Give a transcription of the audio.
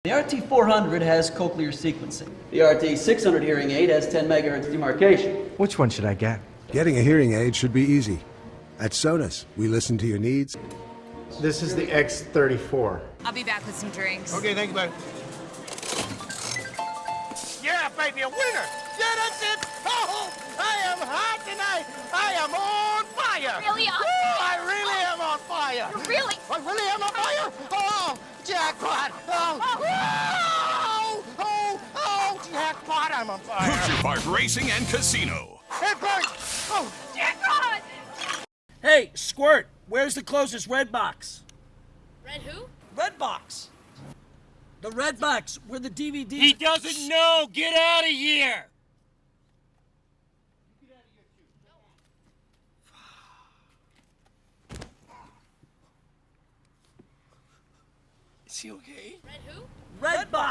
The RT400 has cochlear sequencing. The RT600 hearing aid has 10 megahertz demarcation. Which one should I get? Getting a hearing aid should be easy. At Sonus, we listen to your needs. This is the X34. I'll be back with some drinks. Okay, thank you, buddy. Yeah, baby, a winner! Yeah, that's it! Oh, I am hot tonight! I am on fire! Really on Woo, fire? I really am on fire! You're really? I really am on fire! Oh, jackpot! Oh, jackpot, I'm on fire! Hoosier Park Racing and Casino. It burns! Oh, Jackpot! Hey, Squirt, where's the closest Red Box? Red who? Red Box. The Red Box, where the DVD... He doesn't know! Get out of here! Is he okay? Red who? Red Box.